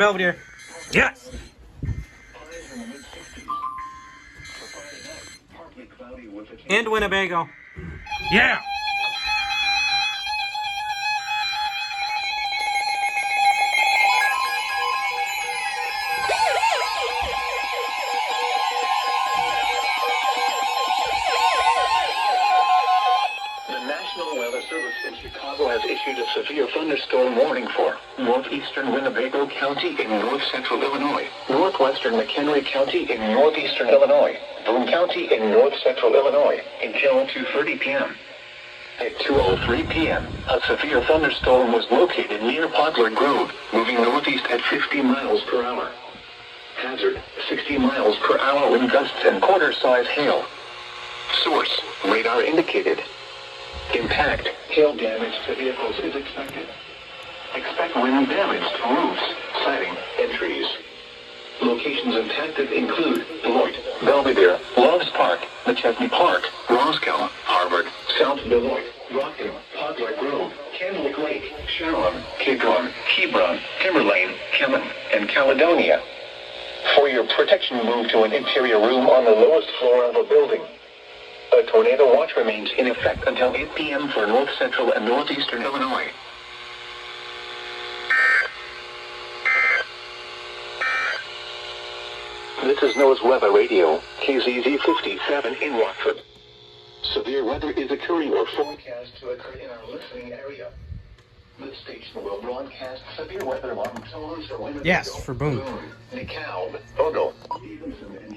Belvedere. Yes! And Winnebago. Yeah! The National Weather Service in Chicago has issued a severe thunderstorm warning for northeastern Winnebago County in north-central Illinois, northwestern Mchenry County in northeastern Illinois, Boone County in north-central Illinois until 2:30 p.m. At 2:03 p.m., a severe thunderstorm was located near Poplar Grove, moving northeast at 50 miles per hour. Hazard, 60 miles per hour wind gusts and quarter-size hail. Source, radar indicated. Impact, hail damage to vehicles is expected. Expect wind damage to roofs, siding, and trees. Locations impacted include Beloit, Belvedere, Loves Park, Mchenry Park, Roscoe, Harvard, South Beloit, Rockham, Poplar Grove, Candlewick Lake, Sharon, Kidron, Hebron, Timberlane, Kemen, and Caledonia. For your protection, move to an interior room on the lowest floor of a building. A tornado watch remains in effect until 8 p.m. for north-central and northeastern Illinois. This is Noah's Weather Radio, KZZ 57 in Rockford. Severe weather is occurring or forecast to occur in our listening area. This station will broadcast severe weather alarm tones for Winnebago, Yes, for Boone. DeKalb, Ogle, Stevenson, and